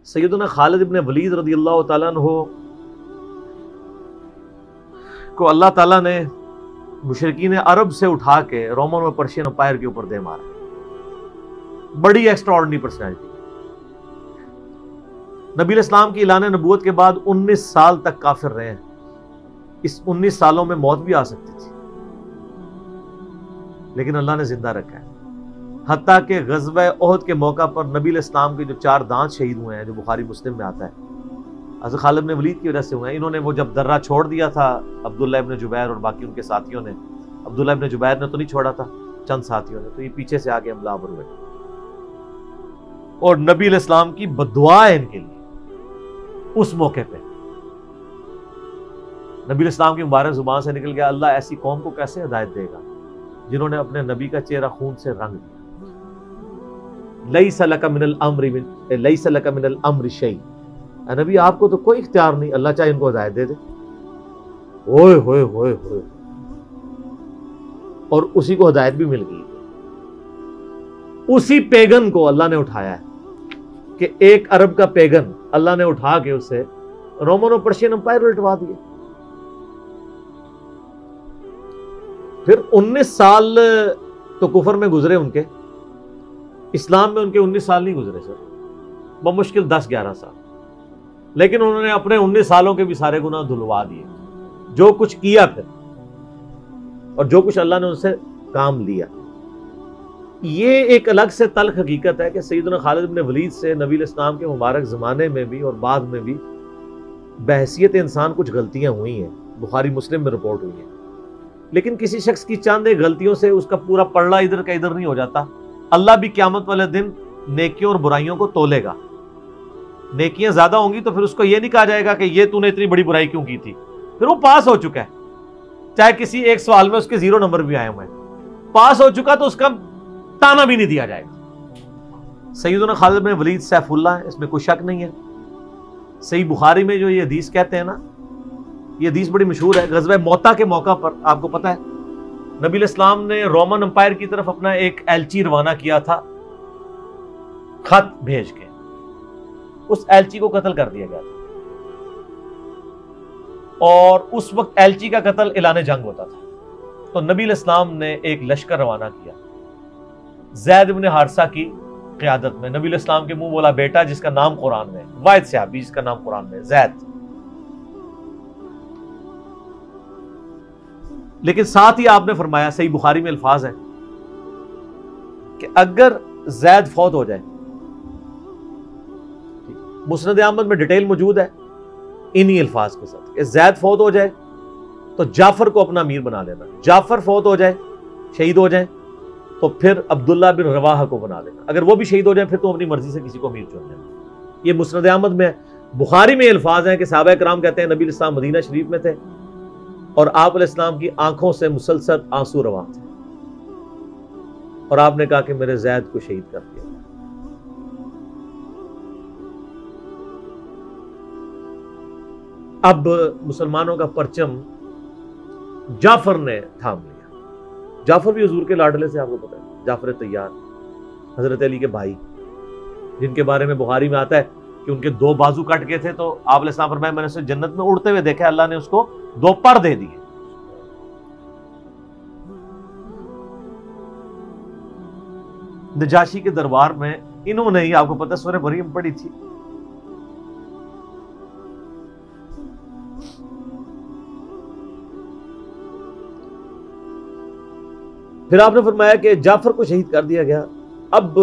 سیدنا خالد ابن ولید رضی اللہ تعالیٰ عنہ کو اللہ تعالیٰ نے مشرکین عرب سے اٹھا کے رومن اور پرشین امپائر کے اوپر دے مارا. بڑی ایکسٹرا آرڈنری پرسنالٹی. نبی علیہ السلام کی اعلان نبوت کے بعد 19 سال تک کافر رہے ہیں. اس 19 سالوں میں موت بھی آ سکتی تھی لیکن اللہ نے زندہ رکھا ہے. حتیٰ کہ غزوہ احد کے موقع پر نبی علیہ السلام کے جو 4 دانت شہید ہوئے ہیں جو بخاری مسلم میں آتا ہے حضرت خالد بن ولید کی وجہ سے ہوئے ہیں. انہوں نے وہ جب درہ چھوڑ دیا تھا عبداللہ ابن جبیر اور باقی ان کے ساتھیوں نے، عبداللہ ابن جبیر نے تو نہیں چھوڑا تھا، چند ساتھیوں نے، تو یہ پیچھے سے آگے حملہ آور ہوئے اور نبی علیہ السلام کی بددعا ہے ان کے لیے. اس موقع پہ نبی علیہ السلام کی مبارک زبان سے نکل گیا اللہ ایسی قوم کو کیسے ہدایت دے گا جنہوں نے اپنے نبی کا چہرہ خون سے رنگ دیا. لیس لک من الامر شیء، اے نبی آپ کو تو کوئی اختیار نہیں، اللہ چاہے ان کو ہدایت دے دے. ہوئے ہوئے ہوئے ہوئے، اور اسی کو ہدایت بھی مل گئی. اسی پیگن کو اللہ نے اٹھایا ہے کہ ایک عرب کا پیگن اللہ نے اٹھا کے اسے رومن اور پرشین امپائر الٹوا دیے. پھر 19 سال تو کفر میں گزرے ان کے، اسلام میں ان کے 19 سال نہیں گزرے سر، بمشکل 10-11 سال. لیکن انہوں نے اپنے 19 سالوں کے بھی سارے گناہ دھلوا دیے. جو کچھ کیا پھر اور جو کچھ اللہ نے ان سے کام لیا. یہ ایک الگ سے تلخ حقیقت ہے کہ سیدنا خالد بن ولید سے نبی علیہ السلام کے مبارک زمانے میں بھی اور بعد میں بھی بحیثیت انسان کچھ غلطیاں ہوئی ہیں، بخاری مسلم میں رپورٹ ہوئی ہیں. لیکن کسی شخص کی چند ایک غلطیوں سے اس کا پورا پلڑا ادھر کا ادھر نہیں ہو جاتا. اللہ بھی قیامت والے دن نیکیوں اور برائیوں کو تولے گا. نیکیاں زیادہ ہوں گی تو پھر اس کو یہ نہیں کہا جائے گا کہ یہ تو نے اتنی بڑی برائی کیوں کی تھی، پھر وہ پاس ہو چکا ہے. چاہے کسی ایک سوال میں اس کے 0 نمبر بھی آئے ہوئے ہیں، پاس ہو چکا تو اس کا تانا بھی نہیں دیا جائے گا. سیدنا خالد بن ولید سیف اللہ ہے، اس میں کوئی شک نہیں ہے. صحیح بخاری میں جو یہ حدیث کہتے ہیں نا، یہ حدیث بڑی مشہور ہے. غزوہ موتا کے موقع پر آپ کو پتہ ہے نبی علیہ السلام نے رومن امپائر کی طرف اپنا ایک ایلچی روانہ کیا تھا خط بھیج کے. اس ایلچی کو قتل کر دیا گیا تھا اور اس وقت ایلچی کا قتل اعلان جنگ ہوتا تھا. تو نبی علیہ السلام نے ایک لشکر روانہ کیا زید بن حارثہ کی قیادت میں. نبی علیہ السلام کے منہ بولا بیٹا جس کا نام قرآن میں، واحد صحابی جس کا نام قرآن میں، زید. لیکن ساتھ ہی آپ نے فرمایا، صحیح بخاری میں الفاظ ہیں کہ اگر زید فوت ہو جائے، مسند احمد میں ڈیٹیل موجود ہے انہی الفاظ کے ساتھ، کہ زید فوت ہو جائے تو جعفر کو اپنا امیر بنا لینا. جعفر فوت ہو جائے، شہید ہو جائیں، تو پھر عبداللہ بن رواحہ کو بنا لینا. اگر وہ بھی شہید ہو جائیں پھر تو اپنی مرضی سے کسی کو امیر چن لینا. یہ مسند احمد میں ہے. بخاری میں الفاظ ہیں کہ صحابہ کرام کہتے ہیں نبی علیہ السلام مدینہ شریف میں تھے اور آپ علیہ السلام کی آنکھوں سے مسلسل آنسو رواں تھے اور آپ نے کہا کہ میرے زید کو شہید کر دیا. اب مسلمانوں کا پرچم جعفر نے تھام لیا. جعفر بھی حضور کے لاڈلے سے، آپ کو پتہ ہے، جعفر طیار حضرت علی کے بھائی، جن کے بارے میں بخاری میں آتا ہے کہ ان کے 2 بازو کٹ گئے تھے تو آپ علیہ السلام فرمایا میں نے اسے جنت میں اڑتے ہوئے دیکھا، اللہ نے اس کو 2 پر دے دیے. نجاشی کے دربار میں انہوں نے ہی، آپ کو پتہ ہے، سورہ مریم پڑھی تھی. پھر آپ نے فرمایا کہ جعفر کو شہید کر دیا گیا. اب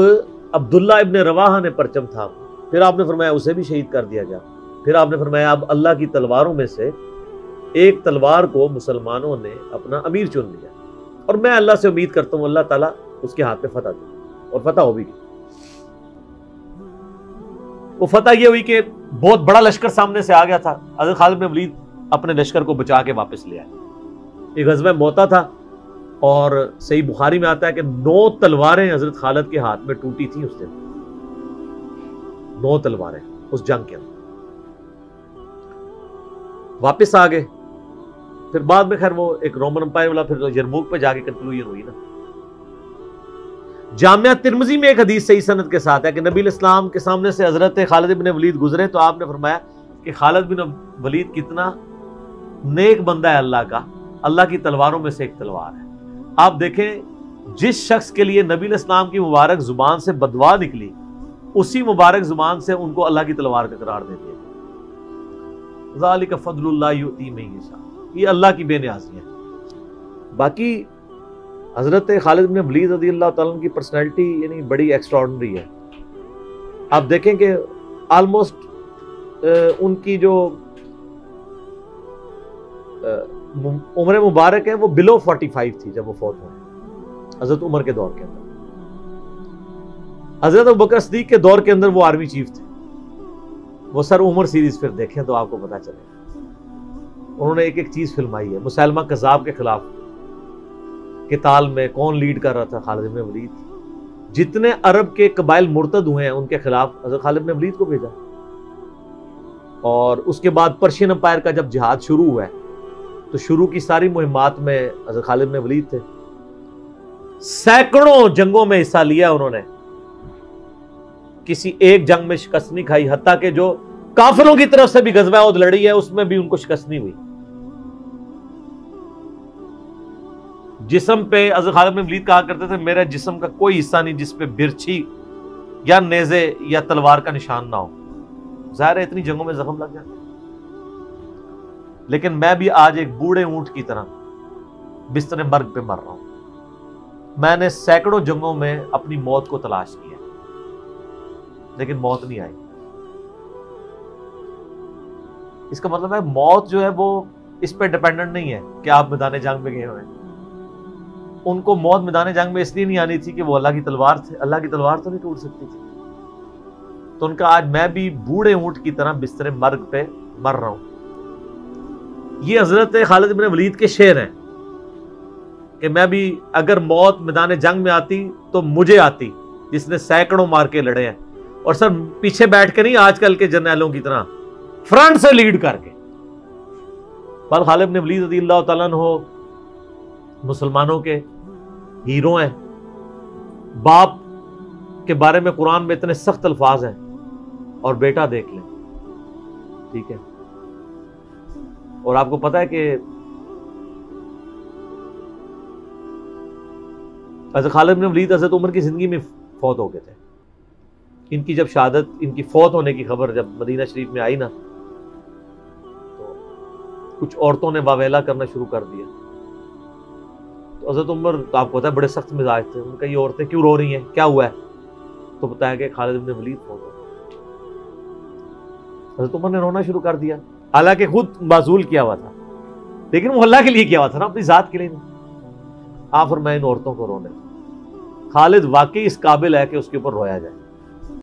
عبداللہ ابن رواحہ نے پرچم تھا، پھر آپ نے فرمایا اسے بھی شہید کر دیا گیا. پھر آپ نے فرمایا اب اللہ کی تلواروں میں سے ایک تلوار کو مسلمانوں نے اپنا امیر چن لیا اور میں اللہ سے امید کرتا ہوں اللہ تعالیٰ اس کے ہاتھ پہ فتح دے، اور فتح ہو بھی گئی. وہ فتح یہ ہوئی کہ بہت بڑا لشکر سامنے سے آ گیا تھا. حضرت خالد بن ولید اپنے لشکر کو بچا کے واپس لے آئے. یہ غزوہ موتا تھا اور صحیح بخاری میں آتا ہے کہ 9 تلواریں حضرت خالد کے ہاتھ میں ٹوٹی تھیں اس دن. 9 تلواریں اس جنگ کے اندر. واپس آ گئے. پھر بعد میں خیر وہ ایک رومن امپائر والا پھر یرموک پہ جا کے کنکلوژن ہوئی نا. جامعہ ترمذی میں ایک حدیث صحیح سند کے ساتھ ہے کہ نبی علیہ السلام کے سامنے سے حضرت خالد بن ولید گزرے تو آپ نے فرمایا کہ خالد بن ولید کتنا نیک بندہ ہے اللہ کا، اللہ کی تلواروں میں سے ایک تلوار ہے۔ آپ دیکھیں جس شخص کے لیے نبی علیہ السلام کی مبارک زبان سے بددعا نکلی، اسی مبارک زبان سے ان کو اللہ کی تلوار کا قرار دے دیا۔ ذالک فضل اللہ یؤتی من یشاء، یہ اللہ کی بے نیازی ہے۔ باقی حضرت خالد بن ولید رضی اللہ تعالیٰ عنہ کی پرسنالٹی یعنی بڑی ایکسٹراڈنری ہے۔ آپ دیکھیں کہ آلموسٹ ان کی جو عمر مبارک ہے وہ بلو 45 تھی جب وہ فوت ہوئے، حضرت عمر کے دور کے اندر۔ حضرت ابوبکر صدیق کے دور کے اندر وہ آرمی چیف تھے۔ وہ سر عمر سیریز پھر دیکھیں تو آپ کو پتا چلے گا، انہوں نے ایک ایک چیز فلمائی ہے۔ مسیلمہ کذاب کے خلاف قتال میں کون لیڈ کر رہا تھا؟ خالد بن ولید۔ جتنے عرب کے قبائل مرتد ہوئے ہیں ان کے خلاف حضرت خالد بن ولید کو بھیجا، اور اس کے بعد پرشین امپائر کا جب جہاد شروع ہوا ہے تو شروع کی ساری مہمات میں حضرت خالد بن ولید تھے۔ سینکڑوں جنگوں میں حصہ لیا انہوں نے، کسی ایک جنگ میں شکست نہیں کھائی، حتیٰ کہ جو کافروں کی طرف سے بھی غزوہ احد لڑی ہے اس میں بھی ان کو شکست نہیں ہوئی۔ جسم پہ حضرت خالد بن ولید کہا کرتے تھے میرے جسم کا کوئی حصہ نہیں جس پہ برچھی یا نیزے یا تلوار کا نشان نہ ہو۔ ظاہر ہے اتنی جنگوں میں زخم لگ جاتے، لیکن میں بھی آج ایک بوڑھے اونٹ کی طرح بستر مرگ پہ مر رہا ہوں۔ میں نے سینکڑوں جنگوں میں اپنی موت کو تلاش کیا لیکن موت نہیں آئی۔ اس کا مطلب ہے موت جو ہے وہ اس پہ ڈیپینڈنٹ نہیں ہے کہ آپ میدان جنگ میں گئے ہوئے ہیں۔ ان کو موت میدان جنگ میں اس لیے نہیں آنی تھی کہ وہ اللہ کی تلوار تھے، اللہ کی تلوار تو نہیں ٹوٹ سکتی تھی۔ تو ان کا آج میں بھی بوڑھے اونٹ کی طرح بستر مرگ پہ مر رہا ہوں۔ یہ حضرت خالد بن ولید کے شعر ہیں کہ میں بھی اگر موت میدان جنگ میں آتی تو مجھے آتی جس نے سینکڑوں مار کے لڑے ہیں، اور سر پیچھے بیٹھ کے نہیں آج کل کے جرنیلوں کی طرح، فرنٹ سے لیڈ کر کے۔ بل خالد بن ولید رضی اللہ تعالیٰ عنہ مسلمانوں کے ہیرو ہیں۔ باپ کے بارے میں قرآن میں اتنے سخت الفاظ ہیں، اور بیٹا دیکھ لیں، ٹھیک ہے۔ اور آپ کو پتا ہے کہ حضرت خالد بن ولید حضرت عمر کی زندگی میں فوت ہو گئے تھے۔ ان کی جب شہادت، ان کی فوت ہونے کی خبر جب مدینہ شریف میں آئی نا تو کچھ عورتوں نے واویلا کرنا شروع کر دیا۔ تو حضرت عمر تو آپ کو پتا ہے بڑے سخت مزاج تھے، ان کا یہ عورتیں کیوں رو رہی ہیں، کیا ہوا ہے؟ تو بتایا کہ خالد بن ولید فوت ہو گئے۔ حضرت عمر نے رونا شروع کر دیا، حالانکہ خود معزول کیا ہوا تھا، لیکن وہ اللہ کے لیے کیا ہوا تھا نا، اپنی ذات کے لیے نہیں۔ آپ فرمائیں ان عورتوں کو رونے۔ خالد واقعی اس قابل ہے کہ اس کے اوپر رویا جائے۔